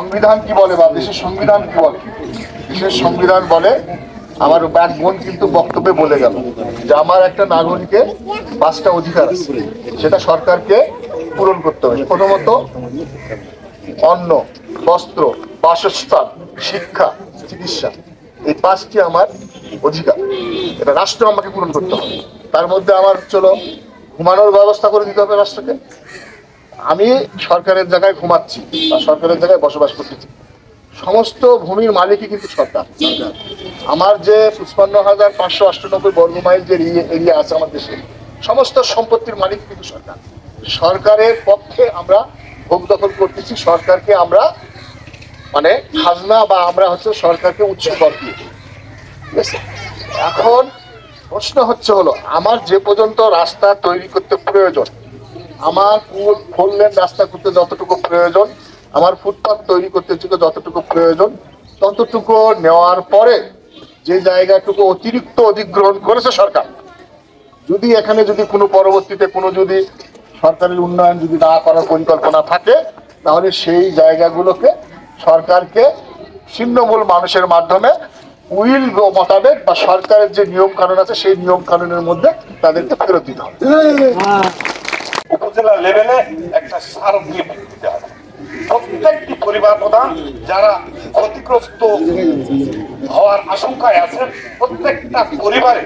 সংবিধান কি বলে বা দেশের সংবিধান কি বলে? দেশের সংবিধান বলে, আমার এক বোন কিন্তু বক্তব্যে বলে গেল যে আমার একটা নাগরিকের 5টা অধিকার আছে, সেটা সরকারকে পূরণ করতে হবে। প্রথমত অন্ন, বস্ত্র, বাসস্থান, শিক্ষা, চিকিৎসা, এই 5টি আমার অধিকার, এটা রাষ্ট্র আমাকে পূরণ করতে হবে। তার মধ্যে আমার চলো ঘুমানোর ব্যবস্থা করে দিতে হবে রাষ্ট্রকে। আমি সরকারের জায়গায় ঘুমাচ্ছি বা সরকারের জায়গায় বসবাস করতেছি, সমস্ত ভূমির মালিকই কিন্তু সরকার। আমার যে 55,598 বর্গ মাইল যে এরিয়া আছে আমার দেশে, সমস্ত সম্পত্তির মালিক কিন্তু সরকার। সরকারের পক্ষে আমরা ভোগ দখল করতেছি, সরকারকে আমরা মানে খাজনা বা আমরা হচ্ছে সরকারকে উৎস কর দিয়েছি। ঠিক আছে, এখন প্রশ্ন হচ্ছে হলো আমার যে পর্যন্ত রাস্তা তৈরি করতে প্রয়োজন, আমার 4 লেন রাস্তা করতে যতটুকু প্রয়োজন, আমার ফুটপাথ তৈরি করতে যতটুকু প্রয়োজন, ততটুকু নেওয়ার পরে যে জায়গাটুকু অতিরিক্ত অধিগ্রহণ করেছে সরকার, যদি এখানে যদি কোনো পরবর্তীতে কোনো যদি সরকারের উন্নয়ন যদি না করার পরিকল্পনা থাকে, তাহলে সেই জায়গাগুলোকে সরকারকে ছিন্নমূল মানুষের মাধ্যমে উইল মোতাবেক বা সরকারের যে নিয়ম কানুন আছে সেই নিয়ম কানুনের মধ্যে তাদেরকে ফেরত দিতে হবে। উপজেলা লেভেলে একটা স্মারকলিপি দিতে হবে। প্রত্যেকটি পরিবার প্রধান যারা ক্ষতিগ্রস্ত হওয়ার আশঙ্কায় আছেন, প্রত্যেকটা পরিবারে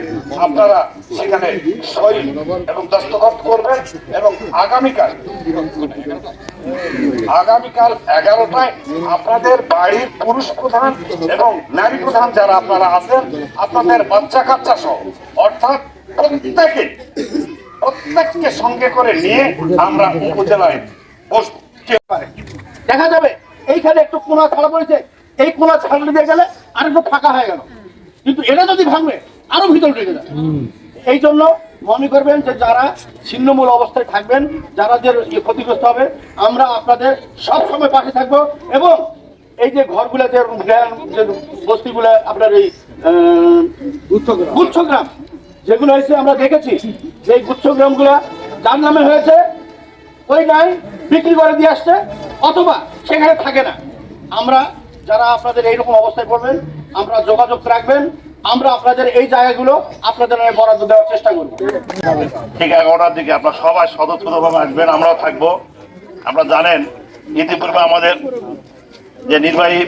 আপনারা সেখানে সই এবং দস্তখত করবেন এবং আগামীকাল 11টায় আপনাদের বাড়ির পুরুষ প্রধান এবং নারী প্রধান যারা আপনারা আছেন, আপনাদের বাচ্চা কাচ্চা সহ অর্থাৎ প্রত্যেককে সঙ্গে করে নিয়ে আমরা উপজেলায় বসবো। দেখা যাবে এইখানে একটু কোনা ছাড়া পড়েছে, এই কোনা ছাড়লে দিয়ে গেলে আর একটু ফাঁকা হয়ে গেল, কিন্তু এটা যদি ভাঙবে আরো ভিতরে ঢুকে যাবে। এই জন্য মনে করবেন যে যারা ছিন্নমূল অবস্থায় থাকবেন, যারা যে ক্ষতিগ্রস্ত হবে, আমরা আপনাদের সব সময় পাশে থাকবো। এবং এই যে ঘরগুলা যে বস্তিগুলা আপনার এই গুচ্ছগ্রাম যেগুলো হয়েছে আমরা দেখেছি, যে গুচ্ছগ্রাম গুলা যার নামে হয়েছে ওই নাই বিক্রি করে দিয়ে আসছে অথবা সেখানে থাকে না। আমরা যারা আপনাদের এইরকম অবস্থায় পড়বেন, আমরা যোগাযোগ রাখবেন, আমরা আপনাদের এই জায়গাগুলো আপনাদের বরাদ্দ দেওয়ার চেষ্টা করব। ঠিক 11টার দিকে আপনারা সবাই সদস্যভাবে আসবেন, আমরাও থাকবো। আপনারা জানেন ইতিপূর্বে আমাদের যে নির্বাহী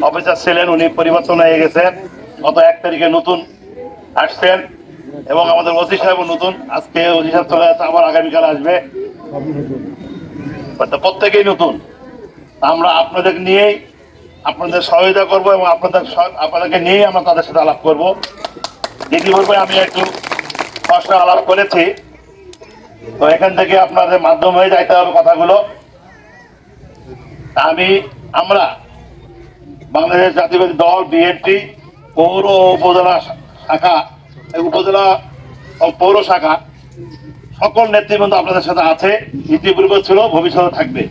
অফিসার ছিলেন উনি পরিবর্তন হয়ে গেছেন, গত 1 তারিখে নতুন আসছেন এবং আমাদের ওসি সাহেবও নতুন, আজকে ওসি সাহেব চলে যাচ্ছে, আবার আগামীকাল আসবে, প্রত্যেকেই নতুন। আমরা আপনাদের নিয়েই আপনাদের সহায়তা করবো এবং আপনাদেরকে নিয়েই আমরা তাদের সাথে আলাপ করবো। ইতিপূর্বে আমি একটু খসড়া আলাপ করেছি, তো এখান থেকে আপনাদের মাধ্যম হয়ে যাইতে হবে কথাগুলো। আমরা বাংলাদেশ জাতীয়বাদী দল বিএনপি পৌর উপজেলা শাখা, উপজেলা ও পৌর শাখা সকল নেতৃবৃন্দ আপনাদের সাথে আছে, ইতিপূর্বে ছিল, ভবিষ্যতে থাকবে।